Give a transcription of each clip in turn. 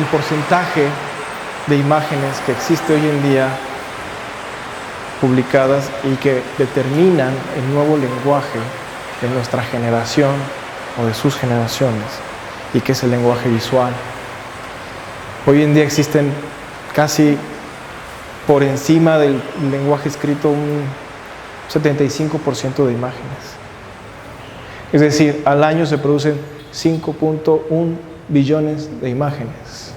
el porcentaje de imágenes que existe hoy en día publicadas y que determinan el nuevo lenguaje de nuestra generación o de sus generaciones, y que es el lenguaje visual. Hoy en día existen casi por encima del lenguaje escrito un 75% de imágenes. Es decir, al año se producen 5.1 billones de imágenes.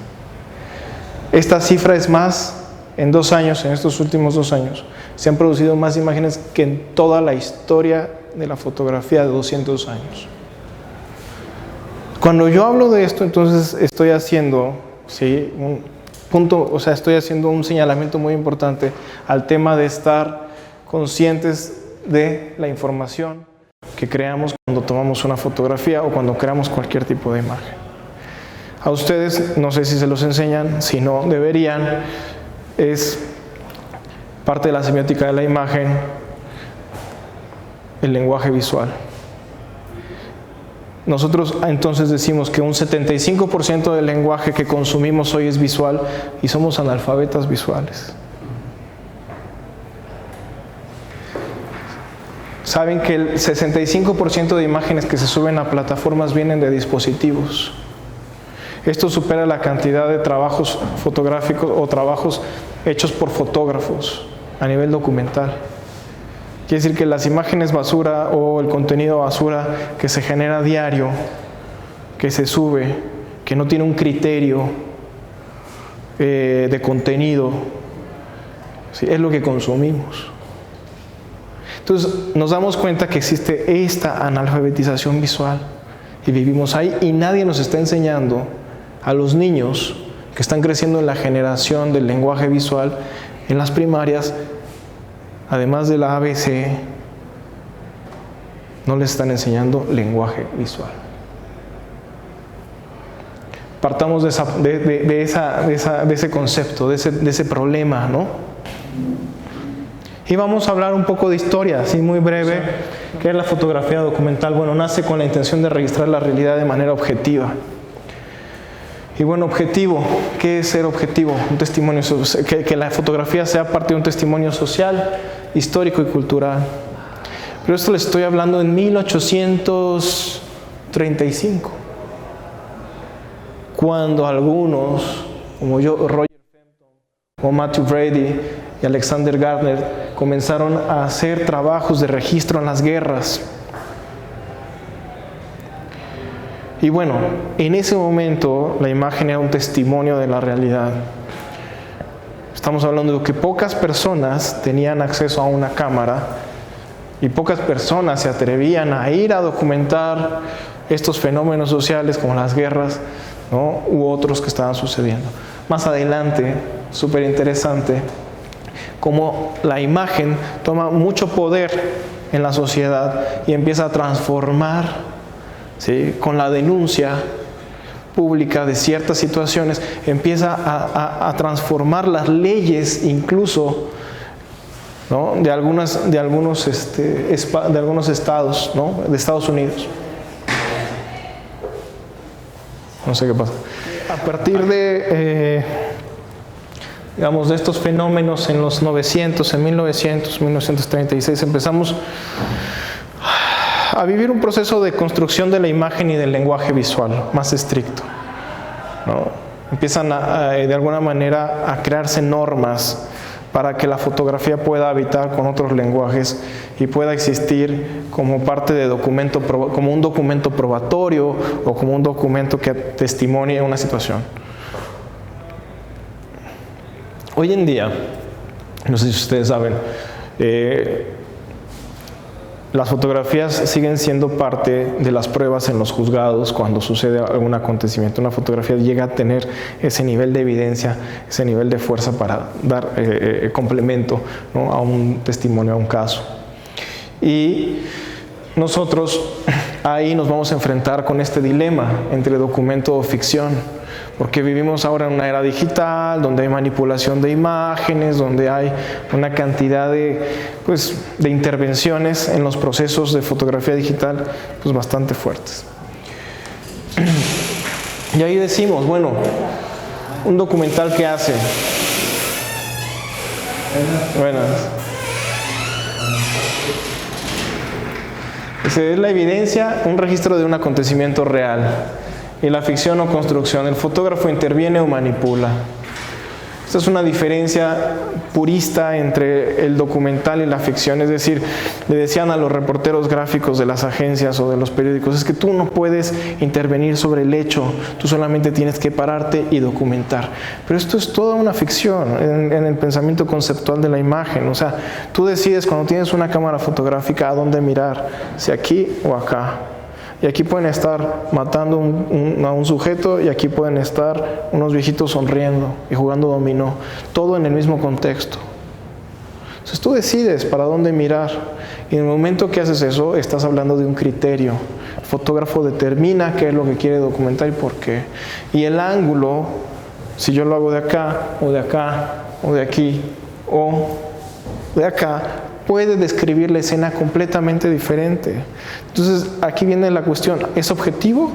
Esta cifra es más, en 2 años, en estos últimos 2 años, se han producido más imágenes que en toda la historia de la fotografía de 200 años. Cuando yo hablo de esto, entonces estoy haciendo, ¿sí?, un punto, o sea, estoy haciendo un señalamiento muy importante al tema de estar conscientes de la información que creamos cuando tomamos una fotografía o cuando creamos cualquier tipo de imagen. A ustedes, no sé si se los enseñan, si no, deberían. Es parte de la semiótica de la imagen, el lenguaje visual. Nosotros entonces decimos que un 75% del lenguaje que consumimos hoy es visual y somos analfabetas visuales. Saben que el 65% de imágenes que se suben a plataformas vienen de dispositivos. Esto supera la cantidad de trabajos fotográficos o trabajos hechos por fotógrafos a nivel documental. Quiere decir que las imágenes basura o el contenido basura que se genera a diario, que se sube, que no tiene un criterio de contenido, ¿sí?, es lo que consumimos. Entonces nos damos cuenta que existe esta analfabetización visual y vivimos ahí, y nadie nos está enseñando a los niños que están creciendo en la generación del lenguaje visual en las primarias, además de la ABC, no les están enseñando lenguaje visual. Partamos de ese concepto, de ese problema, ¿no? Y vamos a hablar un poco de historia, así muy breve. ¿Qué es la fotografía documental? Bueno, nace con la intención de registrar la realidad de manera objetiva. Y bueno, objetivo, ¿qué es ser objetivo? Un testimonio, que la fotografía sea parte de un testimonio social, histórico y cultural. Pero esto les estoy hablando en 1835, cuando algunos, como yo, Roger Fenton, o Matthew Brady y Alexander Gardner, comenzaron a hacer trabajos de registro en las guerras. Y bueno, en ese momento la imagen era un testimonio de la realidad. Estamos hablando de que pocas personas tenían acceso a una cámara y pocas personas se atrevían a ir a documentar estos fenómenos sociales como las guerras, ¿no?, u otros que estaban sucediendo. Más adelante, súper interesante, cómo la imagen toma mucho poder en la sociedad y empieza a transformar, ¿sí?, con la denuncia pública de ciertas situaciones, empieza a transformar las leyes incluso, ¿no?, de algunos estados, ¿no?, de Estados Unidos. No sé qué pasa. A partir de digamos, de estos fenómenos en los 900, en 1900, 1936, empezamos a vivir un proceso de construcción de la imagen y del lenguaje visual más estricto, ¿no? Empiezan de alguna manera a crearse normas para que la fotografía pueda habitar con otros lenguajes y pueda existir como parte de documento, como un documento probatorio o como un documento que testimonie una situación. Hoy en día, no sé si ustedes saben, las fotografías siguen siendo parte de las pruebas en los juzgados cuando sucede algún acontecimiento. Una fotografía llega a tener ese nivel de evidencia, ese nivel de fuerza para dar complemento, ¿no?, a un testimonio, a un caso. Y nosotros ahí nos vamos a enfrentar con este dilema entre documento o ficción, porque vivimos ahora en una era digital, donde hay manipulación de imágenes, donde hay una cantidad de intervenciones en los procesos de fotografía digital bastante fuertes. Y ahí decimos, bueno, Un documental que hace. Buenas. Es la evidencia, un registro de un acontecimiento real. Y la ficción o construcción, el fotógrafo interviene o manipula. Esta es una diferencia purista entre el documental y la ficción. Es decir, le decían a los reporteros gráficos de las agencias o de los periódicos, es que tú no puedes intervenir sobre el hecho, tú solamente tienes que pararte y documentar. Pero esto es toda una ficción en el pensamiento conceptual de la imagen. O sea, tú decides cuando tienes una cámara fotográfica a dónde mirar, si aquí o acá. Y aquí pueden estar matando a un sujeto y aquí pueden estar unos viejitos sonriendo y jugando dominó. Todo en el mismo contexto. Entonces tú decides para dónde mirar. Y en el momento que haces eso, estás hablando de un criterio. El fotógrafo determina qué es lo que quiere documentar y por qué. Y el ángulo, si yo lo hago de acá, o de acá, o de aquí, o de acá, puede describir la escena completamente diferente. Entonces, aquí viene la cuestión, ¿es objetivo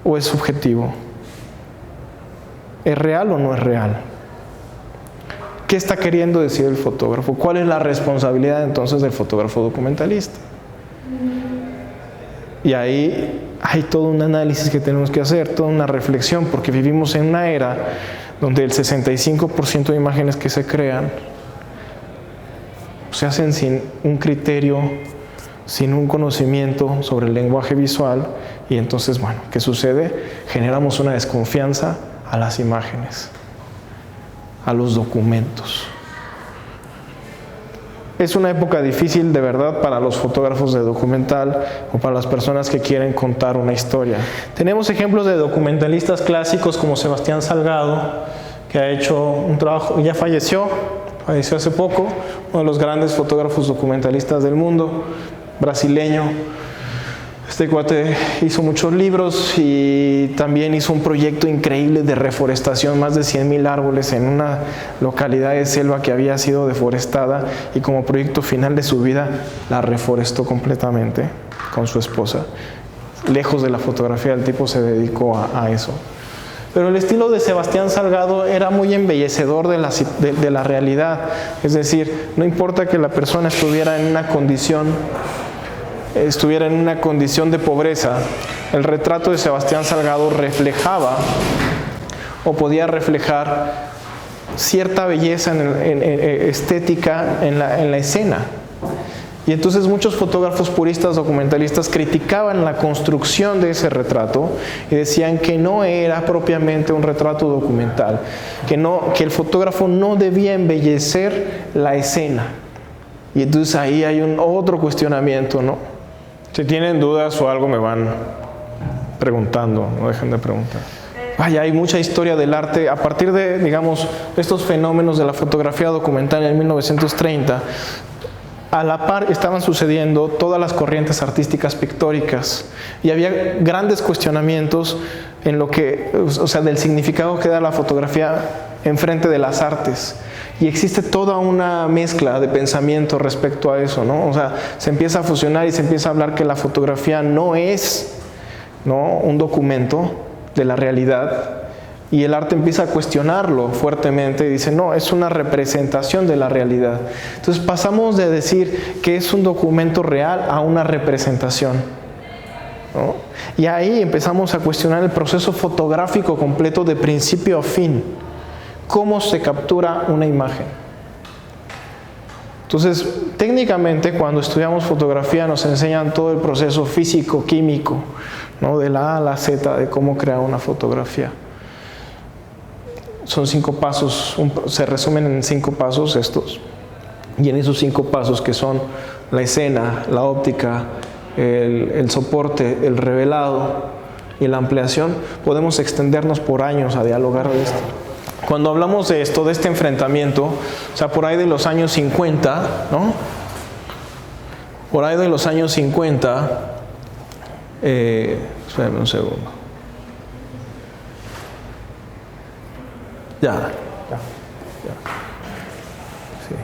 o es subjetivo? ¿Es real o no es real? ¿Qué está queriendo decir el fotógrafo? ¿Cuál es la responsabilidad entonces del fotógrafo documentalista? Y ahí hay todo un análisis que tenemos que hacer, toda una reflexión, porque vivimos en una era donde el 65% de imágenes que se crean se hacen sin un criterio, sin un conocimiento sobre el lenguaje visual, y entonces, bueno, ¿qué sucede? Generamos una desconfianza a las imágenes, a los documentos. Es una época difícil de verdad para los fotógrafos de documental o para las personas que quieren contar una historia. Tenemos ejemplos de documentalistas clásicos como Sebastián Salgado, que ha hecho un trabajo, ya falleció hace poco, uno de los grandes fotógrafos documentalistas del mundo, brasileño. Este cuate hizo muchos libros y también hizo un proyecto increíble de reforestación, más de 100,000 árboles en una localidad de selva que había sido deforestada, y como proyecto final de su vida la reforestó completamente con su esposa. Lejos de la fotografía, el tipo se dedicó a eso. Pero el estilo de Sebastián Salgado era muy embellecedor de la realidad. Es decir, no importa que la persona estuviera en una condición de pobreza, el retrato de Sebastián Salgado reflejaba o podía reflejar cierta belleza estética en la escena. Y entonces muchos fotógrafos puristas documentalistas criticaban la construcción de ese retrato y decían que no era propiamente un retrato documental, que el fotógrafo no debía embellecer la escena. Y entonces ahí hay otro cuestionamiento, ¿no? Si tienen dudas o algo me van preguntando, no dejen de preguntar. Vaya, hay mucha historia del arte a partir de, digamos, estos fenómenos de la fotografía documental en 1930. A la par estaban sucediendo todas las corrientes artísticas pictóricas y había grandes cuestionamientos en lo que, o sea, del significado que da la fotografía enfrente de las artes. Y existe toda una mezcla de pensamiento respecto a eso, ¿no? O sea, se empieza a fusionar y se empieza a hablar que la fotografía no es, ¿no?, un documento de la realidad, y el arte empieza a cuestionarlo fuertemente y dice, no, es una representación de la realidad. Entonces pasamos de decir que es un documento real a una representación, ¿no? Y ahí empezamos a cuestionar el proceso fotográfico completo de principio a fin. ¿Cómo se captura una imagen? Entonces, técnicamente, cuando estudiamos fotografía nos enseñan todo el proceso físico, químico, ¿no?, de la A a la Z de cómo crear una fotografía. Son 5 pasos, se resumen en 5 pasos estos. Y en esos 5 pasos, que son la escena, la óptica, el soporte, el revelado y la ampliación, podemos extendernos por años a dialogar de esto. Cuando hablamos de esto, de este enfrentamiento, o sea, por ahí de los años 50, ¿no? Por ahí de los años 50, espérame un segundo. Ya. Sí.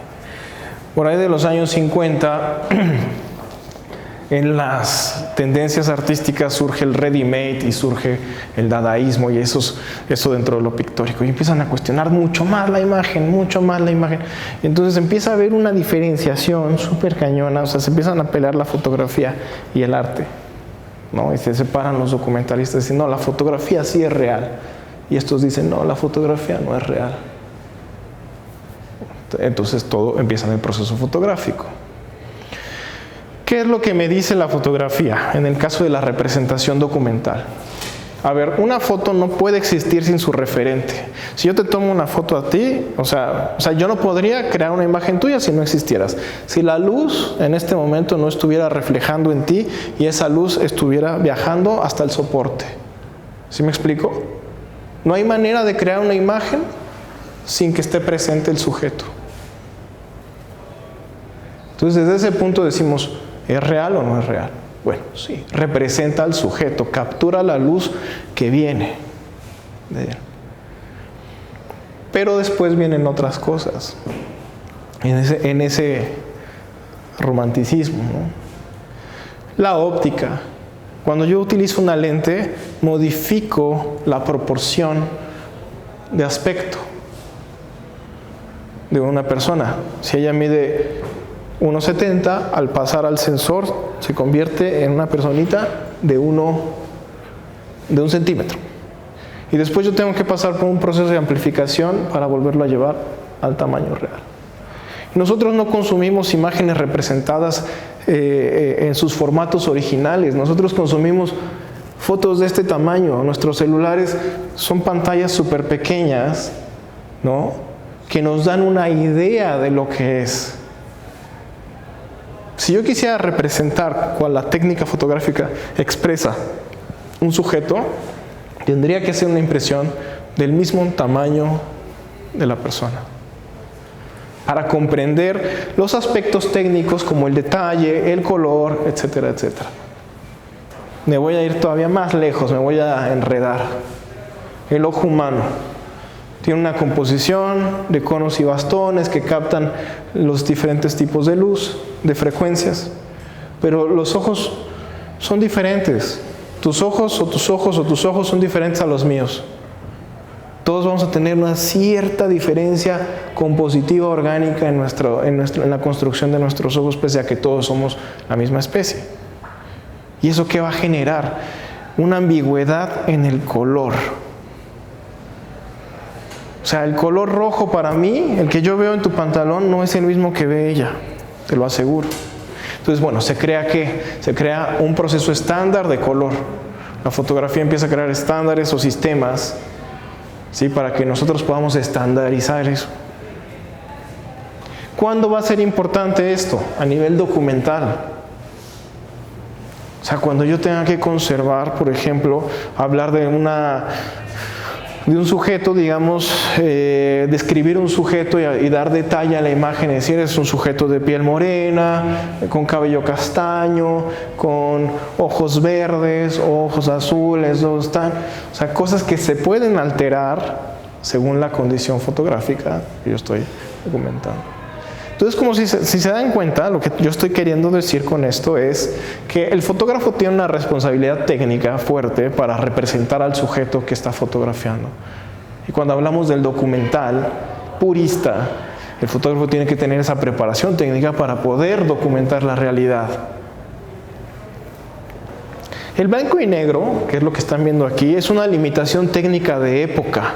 Por ahí de los años 50 en las tendencias artísticas surge el ready-made y surge el dadaísmo y eso dentro de lo pictórico. Y empiezan a cuestionar mucho más la imagen, mucho más la imagen. Y entonces empieza a haber una diferenciación súper cañona, o sea, se empiezan a pelear la fotografía y el arte, ¿no? Y se separan los documentalistas diciendo, no, la fotografía sí es real. Y estos dicen, no, la fotografía no es real. Entonces todo empieza en el proceso fotográfico. ¿Qué es lo que me dice la fotografía en el caso de la representación documental? A ver, una foto no puede existir sin su referente. Si yo te tomo una foto a ti, o sea, yo no podría crear una imagen tuya si no existieras. Si la luz en este momento no estuviera reflejando en ti y esa luz estuviera viajando hasta el soporte. ¿Sí me explico? No hay manera de crear una imagen sin que esté presente el sujeto. Entonces, desde ese punto decimos, ¿es real o no es real? Bueno, sí, representa al sujeto, captura la luz que viene de él. Pero después vienen otras cosas, en ese romanticismo, ¿no? La óptica. Cuando yo utilizo una lente, modifico la proporción de aspecto de una persona. Si ella mide 1,70, al pasar al sensor se convierte en una personita de 1 centímetro. Y después yo tengo que pasar por un proceso de amplificación para volverlo a llevar al tamaño real. Nosotros no consumimos imágenes representadas en sus formatos originales. Nosotros consumimos fotos de este tamaño. Nuestros celulares son pantallas súper pequeñas, ¿no?, que nos dan una idea de lo que es. Si yo quisiera representar cuál la técnica fotográfica expresa un sujeto, tendría que hacer una impresión del mismo tamaño de la persona, para comprender los aspectos técnicos como el detalle, el color, etcétera, etcétera. Me voy a ir todavía más lejos, me voy a enredar. El ojo humano tiene una composición de conos y bastones que captan los diferentes tipos de luz, de frecuencias, pero los ojos son diferentes. Tus ojos son diferentes a los míos. Todos vamos a tener una cierta diferencia compositiva orgánica en la construcción de nuestros ojos, pese a que todos somos la misma especie. ¿Y eso qué va a generar? Una ambigüedad en el color. O sea, el color rojo para mí, el que yo veo en tu pantalón, no es el mismo que ve ella, te lo aseguro. Entonces, bueno, ¿se crea qué? Se crea un proceso estándar de color. La fotografía empieza a crear estándares o sistemas, ¿sí?, para que nosotros podamos estandarizar eso. ¿Cuándo va a ser importante esto? A nivel documental. O sea, cuando yo tenga que conservar, por ejemplo, hablar de un sujeto, digamos, describir un sujeto y dar detalle a la imagen, es decir, es un sujeto de piel morena, con cabello castaño, con ojos verdes, ojos azules, o sea, cosas que se pueden alterar según la condición fotográfica que yo estoy documentando. Entonces, como si se dan cuenta, lo que yo estoy queriendo decir con esto es que el fotógrafo tiene una responsabilidad técnica fuerte para representar al sujeto que está fotografiando. Y cuando hablamos del documental purista, el fotógrafo tiene que tener esa preparación técnica para poder documentar la realidad. El blanco y negro, que es lo que están viendo aquí, es una limitación técnica de época.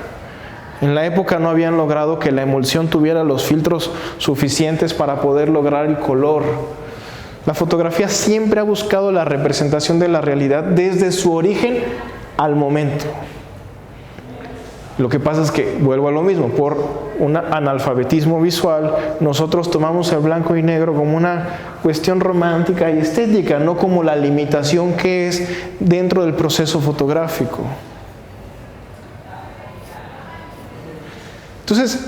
En la época no habían logrado que la emulsión tuviera los filtros suficientes para poder lograr el color. La fotografía siempre ha buscado la representación de la realidad desde su origen al momento. Lo que pasa es que, vuelvo a lo mismo, por un analfabetismo visual, nosotros tomamos el blanco y negro como una cuestión romántica y estética, no como la limitación que es dentro del proceso fotográfico. Entonces,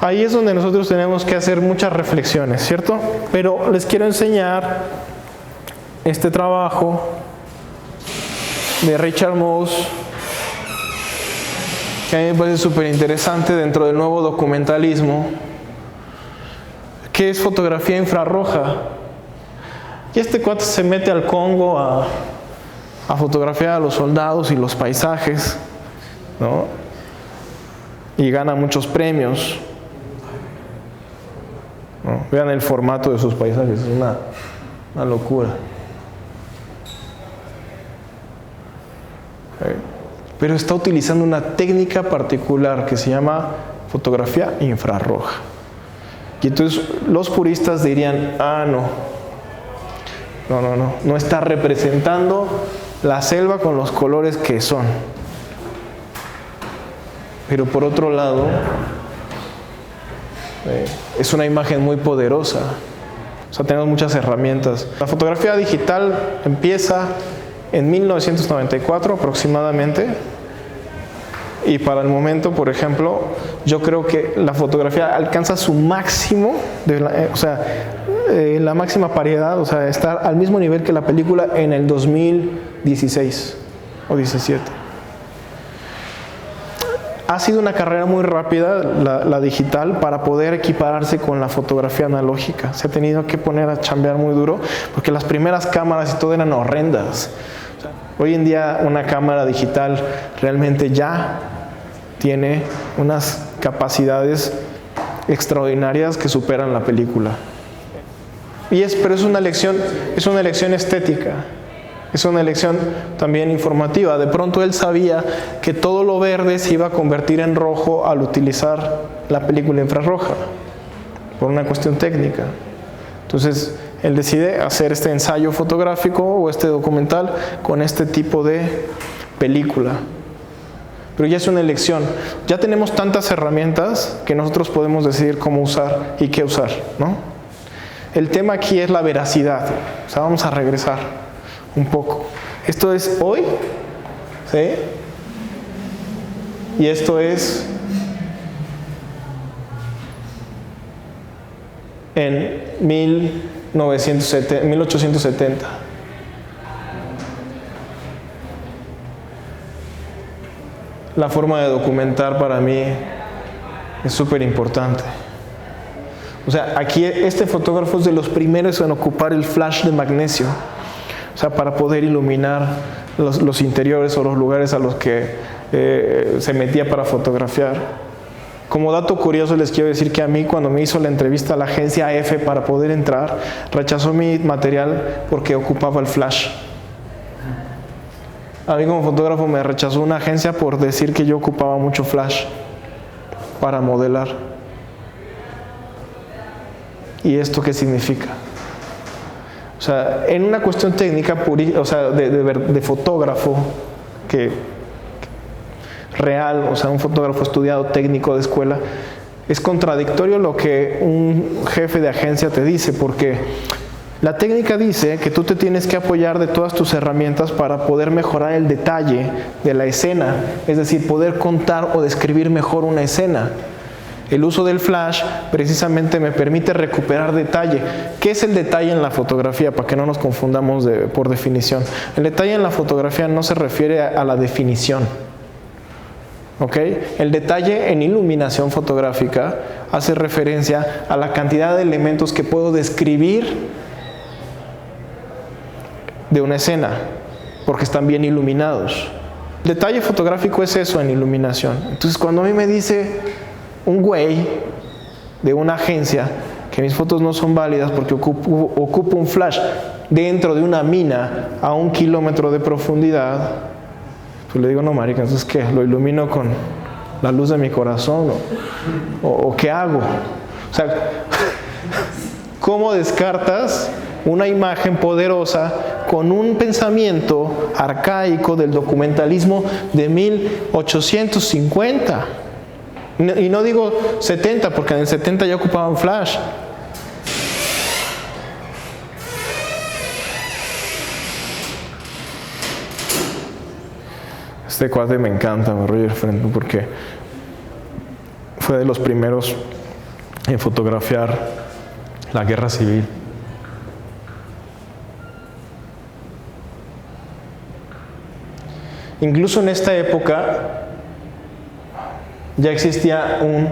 ahí es donde nosotros tenemos que hacer muchas reflexiones, ¿cierto? Pero les quiero enseñar este trabajo de Richard Mose, que a mí me parece súper interesante dentro del nuevo documentalismo, que es fotografía infrarroja. Y este cuate se mete al Congo a fotografiar a los soldados y los paisajes, ¿no? Y gana muchos premios, ¿no? Vean el formato de sus paisajes, es una locura. Pero está utilizando una técnica particular que se llama fotografía infrarroja. Y entonces los puristas dirían, no está representando la selva con los colores que son. Pero por otro lado, es una imagen muy poderosa. O sea, tenemos muchas herramientas. La fotografía digital empieza en 1994 aproximadamente, y para el momento, por ejemplo, yo creo que la fotografía alcanza su máximo, la máxima paridad, o sea, estar al mismo nivel que la película en el 2016 o 17. Ha sido una carrera muy rápida la digital para poder equipararse con la fotografía analógica. Se ha tenido que poner a chambear muy duro porque las primeras cámaras y todo eran horrendas. Hoy en día una cámara digital realmente ya tiene unas capacidades extraordinarias que superan la película. Pero es una elección estética. Es una elección también informativa. De pronto él sabía que todo lo verde se iba a convertir en rojo al utilizar la película infrarroja, por una cuestión técnica. Entonces, él decide hacer este ensayo fotográfico o este documental con este tipo de película. Pero ya es una elección. Ya tenemos tantas herramientas que nosotros podemos decidir cómo usar y qué usar, ¿no? El tema aquí es la veracidad. O sea, vamos a regresar un poco. Esto es hoy, ¿sí? Y esto es en 1870. La forma de documentar para mí es súper importante. O sea, aquí este fotógrafo es de los primeros en ocupar el flash de magnesio. O sea, para poder iluminar los interiores o los lugares a los que se metía para fotografiar. Como dato curioso les quiero decir que a mí, cuando me hizo la entrevista a la agencia F para poder entrar, rechazó mi material porque ocupaba el flash. A mí como fotógrafo me rechazó una agencia por decir que yo ocupaba mucho flash para modelar. ¿Y esto qué significa? O sea, en una cuestión técnica, de fotógrafo real, o sea, un fotógrafo estudiado técnico de escuela, es contradictorio lo que un jefe de agencia te dice, porque la técnica dice que tú te tienes que apoyar de todas tus herramientas para poder mejorar el detalle de la escena, es decir, poder contar o describir mejor una escena. El uso del flash precisamente me permite recuperar detalle. ¿Qué es el detalle en la fotografía? Para que no nos confundamos por definición. El detalle en la fotografía no se refiere a la definición. ¿Ok? El detalle en iluminación fotográfica hace referencia a la cantidad de elementos que puedo describir de una escena, porque están bien iluminados. El detalle fotográfico es eso en iluminación. Entonces, cuando a mí me dice un güey de una agencia que mis fotos no son válidas porque ocupo un flash dentro de una mina a 1 kilómetro de profundidad, pues le digo, no, marica, entonces ¿qué? ¿Lo ilumino con la luz de mi corazón? ¿O qué hago? O sea, ¿cómo descartas una imagen poderosa con un pensamiento arcaico del documentalismo de 1850? Y no digo 70, porque en el 70 ya ocupaban flash. Este cuadro me encanta, Roger Frenton, porque fue de los primeros en fotografiar la guerra civil. Incluso en esta época ya existía un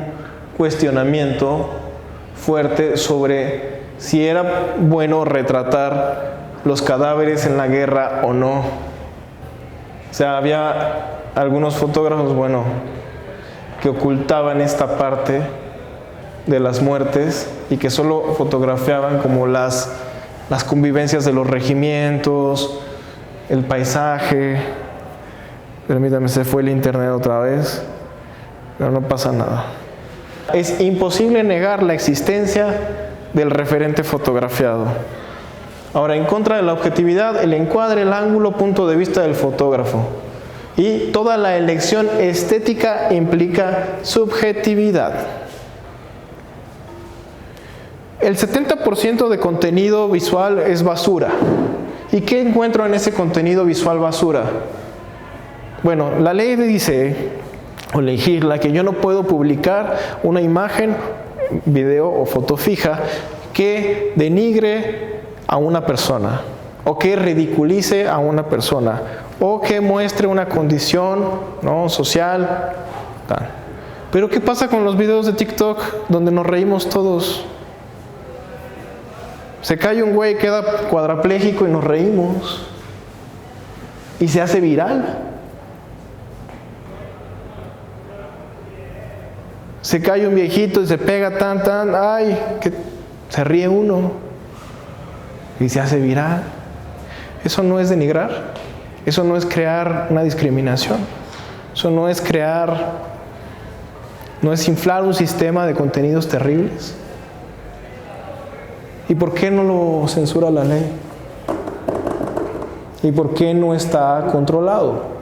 cuestionamiento fuerte sobre si era bueno retratar los cadáveres en la guerra o no. O sea, había algunos fotógrafos, que ocultaban esta parte de las muertes y que solo fotografiaban como las convivencias de los regimientos, el paisaje. Permítame, se fue el internet otra vez, pero no pasa nada. Es imposible negar la existencia del referente fotografiado. Ahora, en contra de la objetividad, el encuadre, el ángulo, punto de vista del fotógrafo. Y toda la elección estética implica subjetividad. El 70% de contenido visual es basura. ¿Y qué encuentro en ese contenido visual basura? Bueno, la ley dice, o legisla, que yo no puedo publicar una imagen, video o foto fija que denigre a una persona, o que ridiculice a una persona, o que muestre una condición, ¿no?, social, tal. Pero ¿qué pasa con los videos de TikTok donde nos reímos todos? Se cae un güey, queda cuadrapléjico y nos reímos. Y se hace viral. Se cae un viejito y se pega ay, que se ríe uno. Y se hace viral. Eso no es denigrar. Eso no es crear una discriminación. Eso no es no es inflar un sistema de contenidos terribles. ¿Y por qué no lo censura la ley? ¿Y por qué no está controlado?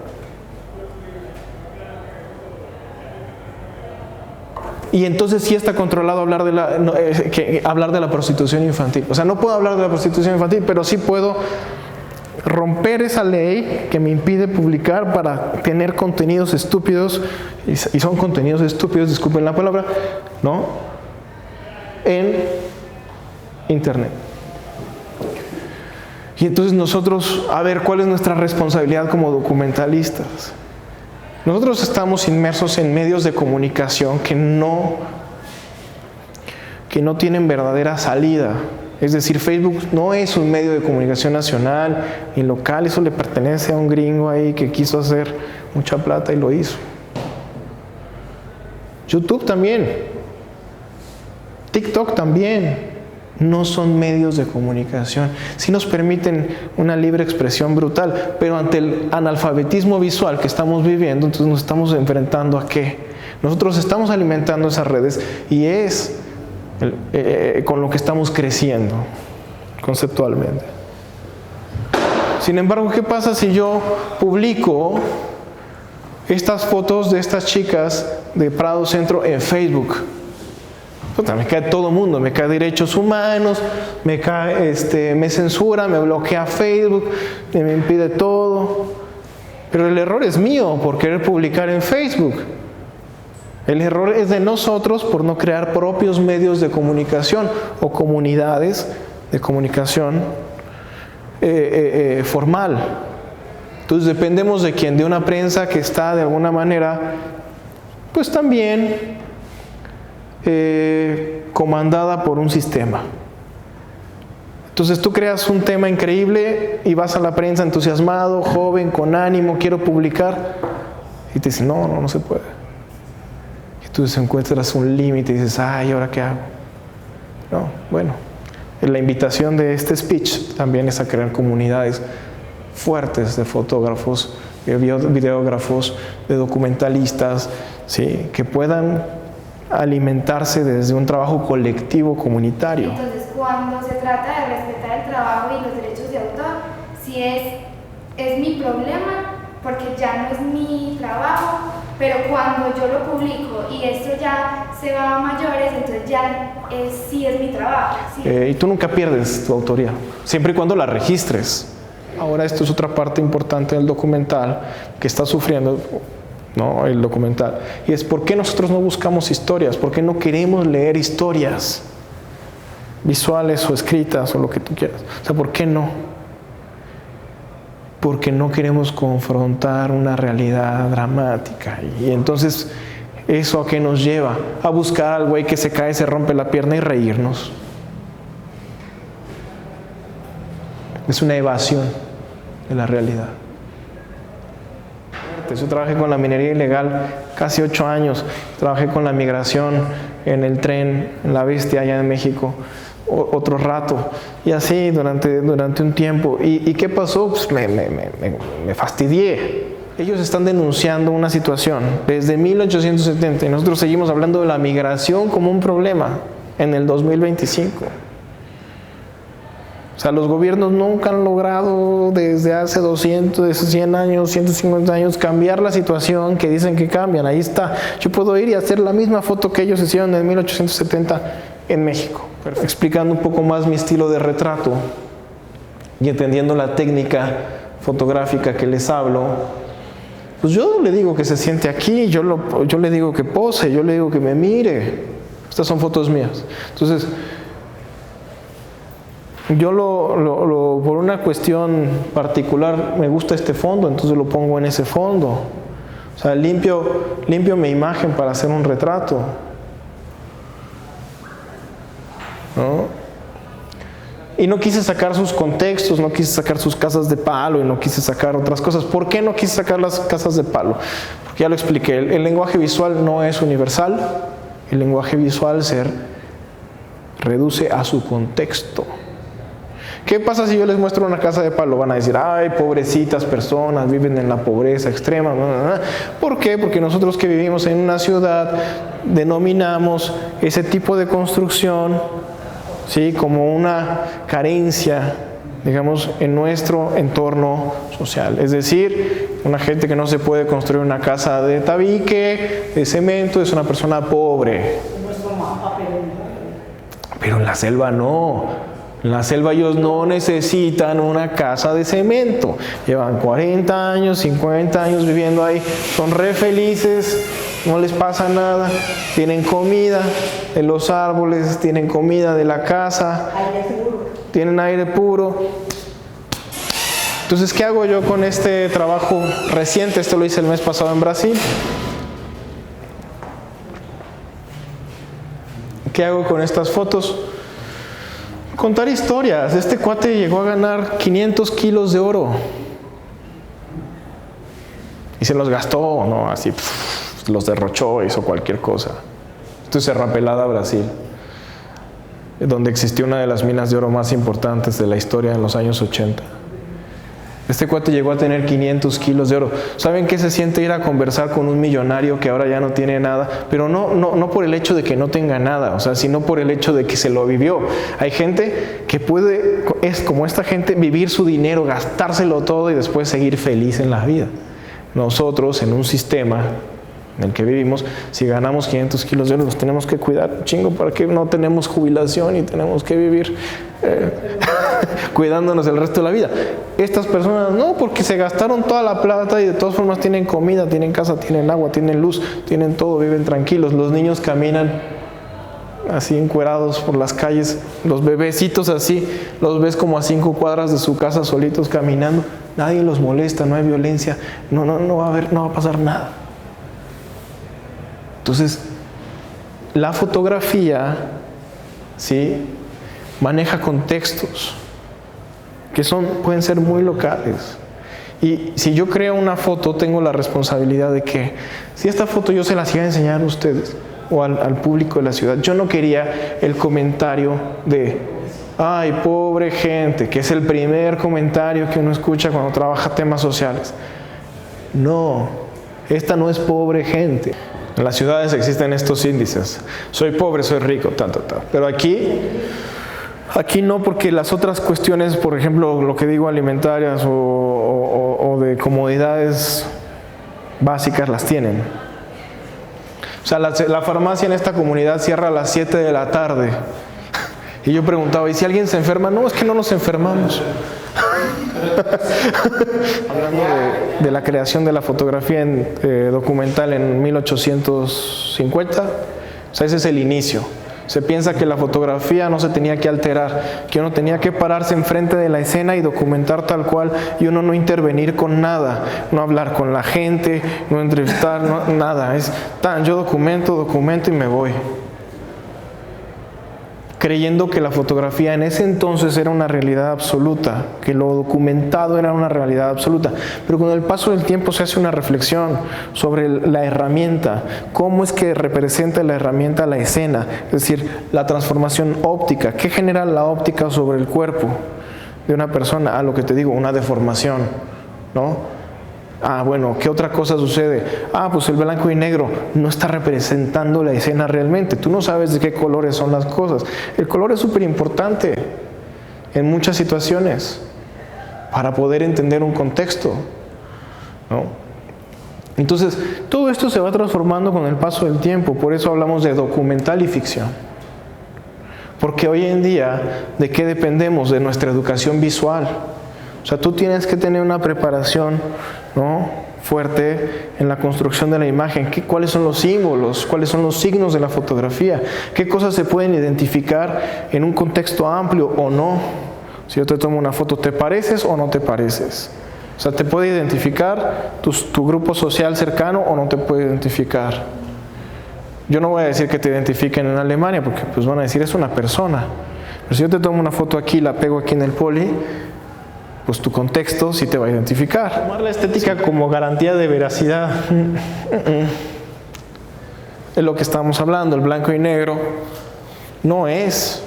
Y entonces sí está controlado hablar de la prostitución infantil. O sea, no puedo hablar de la prostitución infantil, pero sí puedo romper esa ley que me impide publicar para tener contenidos estúpidos, y son contenidos estúpidos, disculpen la palabra, ¿no?, en Internet. Y entonces nosotros, a ver, ¿cuál es nuestra responsabilidad como documentalistas? Nosotros estamos inmersos en medios de comunicación que no tienen verdadera salida. Es decir, Facebook no es un medio de comunicación nacional ni local, eso le pertenece a un gringo ahí que quiso hacer mucha plata y lo hizo. YouTube también, TikTok también. No son medios de comunicación. Sí nos permiten una libre expresión brutal, pero ante el analfabetismo visual que estamos viviendo, entonces nos estamos enfrentando a ¿qué? Nosotros estamos alimentando esas redes y es con lo que estamos creciendo conceptualmente. Sin embargo, ¿qué pasa si yo publico estas fotos de estas chicas de Prado Centro en Facebook? Me cae todo el mundo, me cae derechos humanos, me censura, me bloquea Facebook, me impide todo. Pero el error es mío por querer publicar en Facebook. El error es de nosotros por no crear propios medios de comunicación o comunidades de comunicación formal. Entonces dependemos de quién, de una prensa que está de alguna manera, pues también comandada por un sistema. Entonces tú creas un tema increíble y vas a la prensa entusiasmado, joven, con ánimo, quiero publicar, y te dicen, no se puede. Y tú encuentras un límite y dices, ay, ¿ahora qué hago? No, bueno, la invitación de este speech también es a crear comunidades fuertes de fotógrafos, de videógrafos, de documentalistas, ¿sí?, que puedan alimentarse desde un trabajo colectivo comunitario. Entonces, cuando se trata de respetar el trabajo y los derechos de autor, sí es mi problema, porque ya no es mi trabajo, pero cuando yo lo publico y esto ya se va a mayores, entonces ya sí es mi trabajo. ¿Sí? Y tú nunca pierdes tu autoría, siempre y cuando la registres. Ahora esto es otra parte importante del documental que está sufriendo, ¿no?, el documental, y es por qué nosotros no buscamos historias, por qué no queremos leer historias visuales o escritas o lo que tú quieras. O sea, ¿por qué no? Porque no queremos confrontar una realidad dramática. Y entonces, ¿eso a qué nos lleva? A buscar al güey que se cae, se rompe la pierna y reírnos. Es una evasión de la realidad. Yo trabajé con la minería ilegal casi 8 años. Trabajé con la migración en el tren, en la Bestia, allá en México, otro rato. Y así durante un tiempo. ¿Y qué pasó? Pues me fastidié. Ellos están denunciando una situación desde 1870 y nosotros seguimos hablando de la migración como un problema en el 2025. O sea, los gobiernos nunca han logrado desde hace 200, 100 años, 150 años cambiar la situación que dicen que cambian. Ahí está. Yo puedo ir y hacer la misma foto que ellos hicieron en 1870 en México. Explicando un poco más mi estilo de retrato y entendiendo la técnica fotográfica que les hablo, pues yo le digo que se siente aquí, yo le digo que pose, yo le digo que me mire. Estas son fotos mías. Entonces, yo por una cuestión particular me gusta este fondo, entonces lo pongo en ese fondo. O sea, limpio mi imagen para hacer un retrato, ¿no? Y no quise sacar sus contextos, no quise sacar sus casas de palo y no quise sacar otras cosas. ¿Por qué no quise sacar las casas de palo? Porque ya lo expliqué, el lenguaje visual no es universal, el lenguaje visual se reduce a su contexto. ¿Qué pasa si yo les muestro una casa de palo? Van a decir, ay, pobrecitas personas, viven en la pobreza extrema. ¿Por qué? Porque nosotros que vivimos en una ciudad denominamos ese tipo de construcción, ¿sí?, como una carencia, digamos, en nuestro entorno social. Es decir, una gente que no se puede construir una casa de tabique, de cemento, es una persona pobre. Pero en la selva no. En la selva ellos no necesitan una casa de cemento. Llevan 40 años, 50 años viviendo ahí. Son re felices, no les pasa nada. Tienen comida de los árboles, tienen comida de la casa. Tienen aire puro. Entonces, ¿qué hago yo con este trabajo reciente? Esto lo hice el mes pasado en Brasil. ¿Qué hago con estas fotos? Contar historias. Este cuate llegó a ganar 500 kilos de oro. Y se los gastó, ¿no? Así, los derrochó, hizo cualquier cosa. Esto es Serra Pelada, Brasil, donde existió una de las minas de oro más importantes de la historia en los años 80. Este cuate llegó a tener 500 kilos de oro. ¿Saben qué se siente ir a conversar con un millonario que ahora ya no tiene nada? Pero no por el hecho de que no tenga nada, o sea, sino por el hecho de que se lo vivió. Hay gente que puede, es como esta gente, vivir su dinero, gastárselo todo y después seguir feliz en la vida. Nosotros, en un sistema en el que vivimos, si ganamos 500 kilos de oro, los tenemos que cuidar un chingo para que no tenemos jubilación y tenemos que vivir cuidándonos el resto de la vida. Estas personas no, porque se gastaron toda la plata y de todas formas tienen comida, tienen casa, tienen agua, tienen luz, tienen todo, viven tranquilos. Los niños caminan así encuerados por las calles, los bebecitos así, los ves como a 5 cuadras de su casa solitos caminando, nadie los molesta, no hay violencia, no va a pasar nada. Entonces, la fotografía, ¿sí?, maneja contextos que pueden ser muy locales. Y si yo creo una foto, tengo la responsabilidad de que, si esta foto yo se las iba a enseñar a ustedes o al público de la ciudad, yo no quería el comentario de, ay, pobre gente, que es el primer comentario que uno escucha cuando trabaja temas sociales. No, esta no es pobre gente. En las ciudades existen estos índices. Soy pobre, soy rico, tal. Pero aquí no, porque las otras cuestiones, por ejemplo, lo que digo, alimentarias o de comodidades básicas, las tienen. O sea, la farmacia en esta comunidad cierra a las 7 de la tarde. Y yo preguntaba, ¿y si alguien se enferma? No, es que no nos enfermamos. Hablando de la creación de la fotografía documental en 1850, o sea, ese es el inicio. Se piensa que la fotografía no se tenía que alterar, que uno tenía que pararse enfrente de la escena y documentar tal cual, y uno no intervenir con nada, no hablar con la gente, no entrevistar, nada. Yo documento y me voy. creyendo que la fotografía en ese entonces era una realidad absoluta, que lo documentado era una realidad absoluta. Pero con el paso del tiempo se hace una reflexión sobre la herramienta, cómo es que representa la herramienta la escena, es decir, la transformación óptica, qué genera la óptica sobre el cuerpo de una persona, a lo que te digo, una deformación, ¿no? Bueno, ¿qué otra cosa sucede? Pues el blanco y negro no está representando la escena realmente. Tú no sabes de qué colores son las cosas. El color es súper importante en muchas situaciones para poder entender un contexto, ¿no? Entonces, todo esto se va transformando con el paso del tiempo. Por eso hablamos de documental y ficción. Porque hoy en día, ¿de qué dependemos? De nuestra educación visual. O sea, tú tienes que tener una preparación, ¿no?, fuerte en la construcción de la imagen. ¿Cuáles son los símbolos? ¿Cuáles son los signos de la fotografía? ¿Qué cosas se pueden identificar en un contexto amplio o no? Si yo te tomo una foto, ¿te pareces o no te pareces? O sea, ¿te puede identificar tu grupo social cercano o no te puede identificar? Yo no voy a decir que te identifiquen en Alemania, porque pues van a decir, es una persona. Pero si yo te tomo una foto aquí y la pego aquí en el poli, pues tu contexto sí te va a identificar. Tomar la estética como garantía de veracidad es lo que estamos hablando. El blanco y negro no es,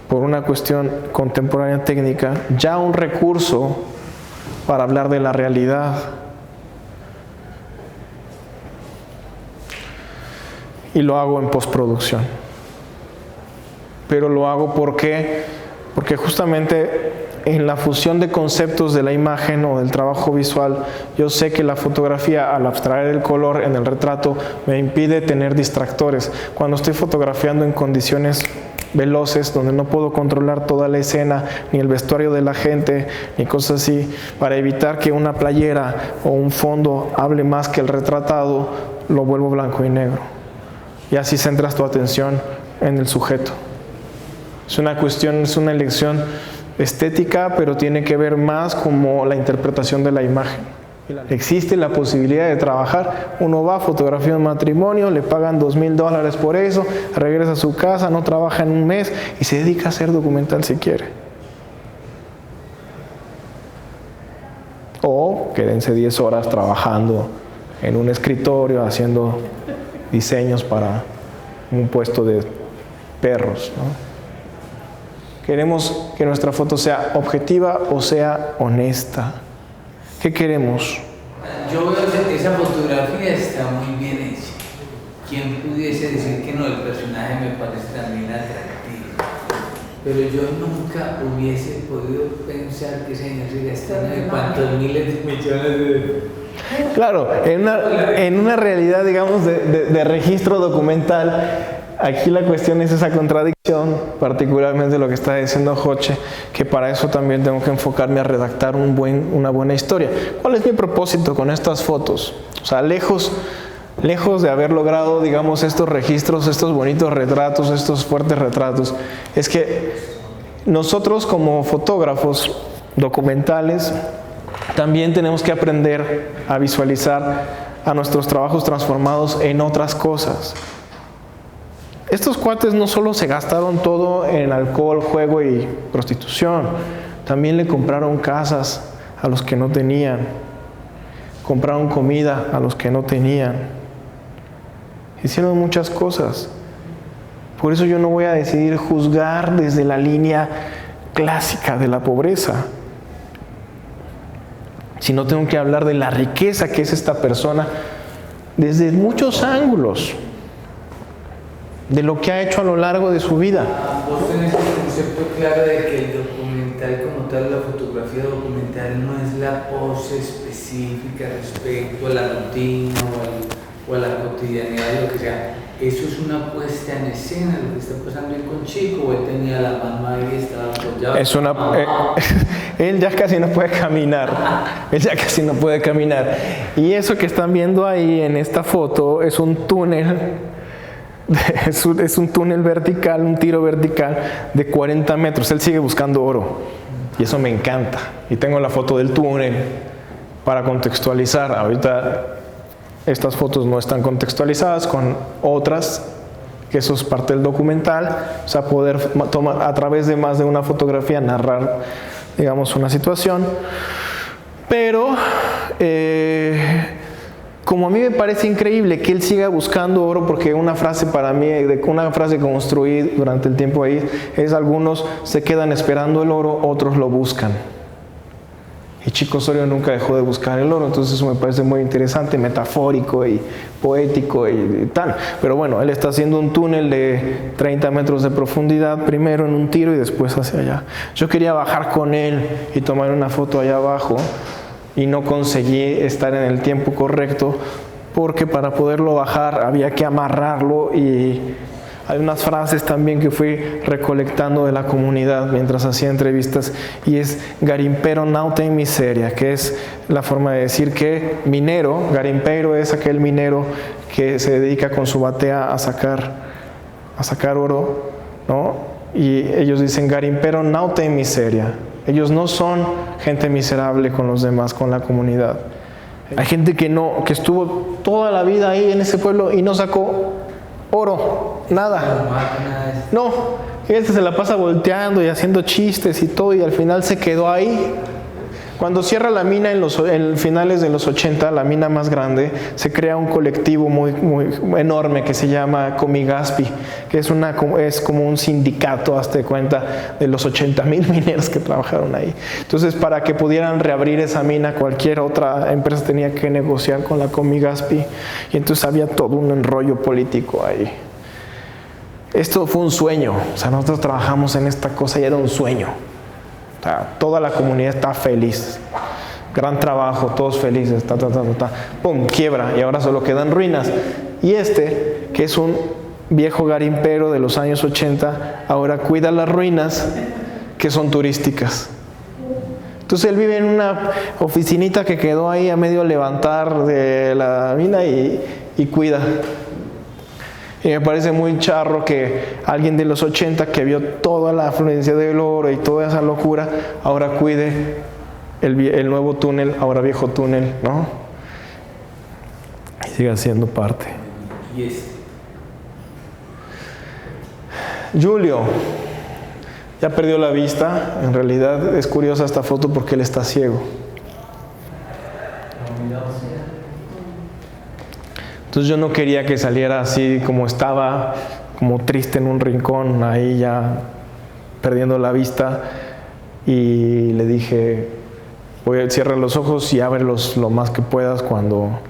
por una cuestión contemporánea técnica, ya un recurso para hablar de la realidad. Y lo hago en postproducción. Pero lo hago porque justamente en la fusión de conceptos de la imagen o del trabajo visual, yo sé que la fotografía, al abstraer el color en el retrato, me impide tener distractores. Cuando estoy fotografiando en condiciones veloces, donde no puedo controlar toda la escena, ni el vestuario de la gente, ni cosas así, para evitar que una playera o un fondo hable más que el retratado, lo vuelvo blanco y negro. Y así centras tu atención en el sujeto. Es una cuestión, es una elección estética, pero tiene que ver más como la interpretación de la imagen. Existe la posibilidad de trabajar. Uno va a fotografía un matrimonio, le pagan $2,000 por eso, regresa a su casa, no trabaja en un mes y se dedica a hacer documental si quiere. O quédense 10 horas trabajando en un escritorio haciendo diseños para un puesto de perros, ¿no? Queremos que nuestra foto sea objetiva o sea honesta. ¿Qué queremos? Yo veo que esa fotografía está muy bien hecha. ¿Quién pudiese decir que no? El personaje me parece también atractivo. Pero yo nunca hubiese podido pensar que ese señor se gastara de cuántos miles de millones de... Claro, en una realidad, digamos, de registro documental, aquí la cuestión es esa contradicción, particularmente lo que está diciendo Joche, que para eso también tengo que enfocarme a redactar una buena historia. ¿Cuál es mi propósito con estas fotos? O sea, lejos de haber logrado, digamos, estos registros, estos bonitos retratos, estos fuertes retratos, es que nosotros como fotógrafos documentales también tenemos que aprender a visualizar a nuestros trabajos transformados en otras cosas. Estos cuates no solo se gastaron todo en alcohol, juego y prostitución, también le compraron casas a los que no tenían, compraron comida a los que no tenían, hicieron muchas cosas. Por eso yo no voy a decidir juzgar desde la línea clásica de la pobreza, sino tengo que hablar de la riqueza que es esta persona desde muchos ángulos, de lo que ha hecho a lo largo de su vida. Vos tenés el concepto claro de que el documental como tal, la fotografía documental no es la pose específica respecto a la rutina o a la cotidianidad de lo que sea. Eso es una puesta en escena, lo que está pasando ahí con Chico, él tenía la mamá y estaba apoyado. Él ya casi no puede caminar, y eso que están viendo ahí en esta foto es un túnel, es un túnel vertical, un tiro vertical de 40 metros, él sigue buscando oro, y eso me encanta, y tengo la foto del túnel para contextualizar. Ahorita estas fotos no están contextualizadas con otras que eso es parte del documental, o sea, poder tomar a través de más de una fotografía, narrar, digamos, una situación. Pero como a mí me parece increíble que él siga buscando oro, porque una frase para mí, una frase que construí durante el tiempo ahí, es: algunos se quedan esperando el oro, otros lo buscan. Y Chico Osorio nunca dejó de buscar el oro, entonces eso me parece muy interesante, metafórico y poético y tal. Pero bueno, él está haciendo un túnel de 30 metros de profundidad, primero en un tiro y después hacia allá. Yo quería bajar con él y tomar una foto allá abajo, y no conseguí estar en el tiempo correcto, porque para poderlo bajar había que amarrarlo, y hay unas frases también que fui recolectando de la comunidad mientras hacía entrevistas, y es garimpero nauta in miseria, que es la forma de decir que minero, garimpero es aquel minero que se dedica con su batea a sacar oro, ¿no? Y ellos dicen garimpero nauta in miseria. Ellos no son gente miserable con los demás, con la comunidad. Hay gente que estuvo toda la vida ahí en ese pueblo y no sacó oro, nada. No, este se la pasa volteando y haciendo chistes y todo, y al final se quedó ahí. Cuando cierra la mina en finales de los 80, la mina más grande, se crea un colectivo muy enorme que se llama Comigaspi, que es como un sindicato, hazte cuenta, de los 80,000 mineros que trabajaron ahí. Entonces, para que pudieran reabrir esa mina, cualquier otra empresa tenía que negociar con la Comigaspi, y entonces había todo un enrollo político ahí. Esto fue un sueño, o sea, nosotros trabajamos en esta cosa y era un sueño. Toda la comunidad está feliz, gran trabajo, todos felices, pum, quiebra, y ahora solo quedan ruinas. Y que es un viejo garimpero de los años 80, ahora cuida las ruinas que son turísticas. Entonces él vive en una oficinita que quedó ahí a medio levantar de la mina y cuida. Y me parece muy charro que alguien de los 80 que vio toda la afluencia del oro y toda esa locura, ahora cuide el nuevo túnel, ahora viejo túnel, ¿no? Y siga siendo parte. Julio ya perdió la vista. En realidad es curiosa esta foto porque él está ciego. Entonces yo no quería que saliera así como estaba, como triste en un rincón, ahí ya perdiendo la vista. Y le dije: cierra los ojos y ábrelos lo más que puedas cuando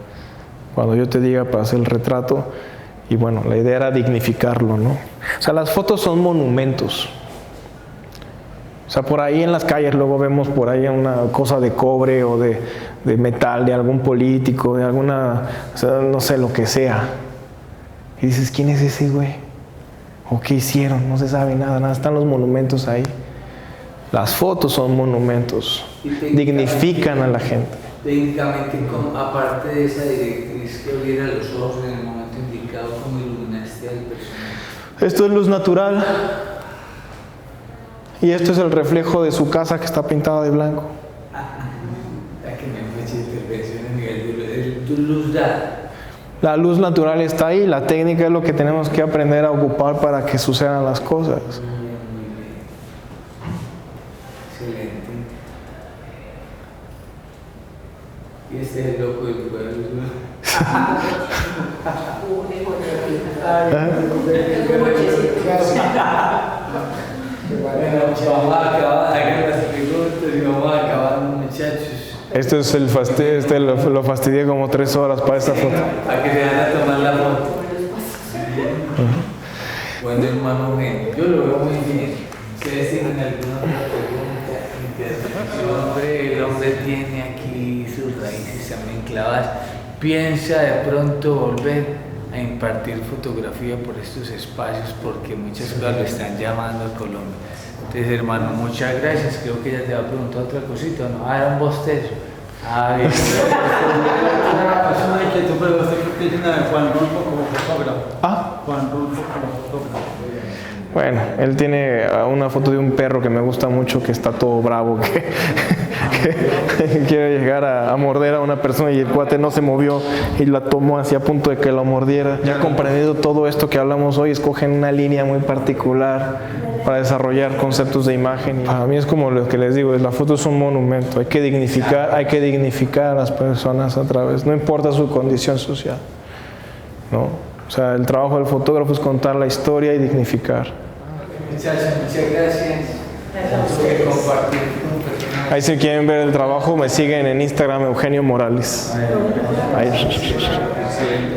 yo te diga para hacer el retrato. Y bueno, la idea era dignificarlo, ¿no? O sea, las fotos son monumentos. O sea, por ahí en las calles luego vemos por ahí una cosa de cobre o de metal de algún político, de alguna, o sea, no sé, lo que sea. Y dices: ¿quién es ese güey? ¿O qué hicieron? No se sabe nada, están los monumentos ahí. Las fotos son monumentos, dignifican a la gente. Técnicamente, aparte de esa directriz que abriera los ojos en el momento indicado, ¿cómo iluminaste al personaje? Esto es luz natural. Y esto es el reflejo de su casa que está pintada de blanco. La luz natural está ahí, la técnica es lo que tenemos que aprender a ocupar para que sucedan las cosas. Excelente. Y este es el loco del pueblo. Vamos a acabar las preguntas y vamos a acabar, muchachos. Esto es lo fastidié como 3 horas para esta foto. Para que se van a tomar la foto. Bueno, hermano, yo lo veo muy bien. ¿Ustedes tienen alguna otra pregunta? El hombre tiene aquí sus raíces también clavadas. ¿Piensa de pronto volver a impartir fotografía por estos espacios? Porque muchas cosas lo están llamando a Colombia. Entonces, hermano, muchas gracias. Creo que ya te va a preguntar otra cosita, ¿no? Era un bostezo. Bien. Una inquietud, pero usted cree que tiene a Juan Rulfo como fotógrafo. ¿Ah? Juan Rulfo como fotógrafo. Bueno, él tiene una foto de un perro que me gusta mucho, que está todo bravo, que quiere llegar a morder a una persona y el cuate no se movió y la tomó así a punto de que lo mordiera. Ya comprendido todo esto que hablamos hoy, escogen una línea muy particular para desarrollar conceptos de imagen. Para mí es como lo que les digo, la foto es un monumento, hay que dignificar a las personas a través, no importa su condición social, ¿no? O sea, el trabajo del fotógrafo es contar la historia y dignificar. Muchas gracias por compartir. Ahí si quieren ver el trabajo, me siguen en Instagram, Eugenio Morales. Ahí. Excelente.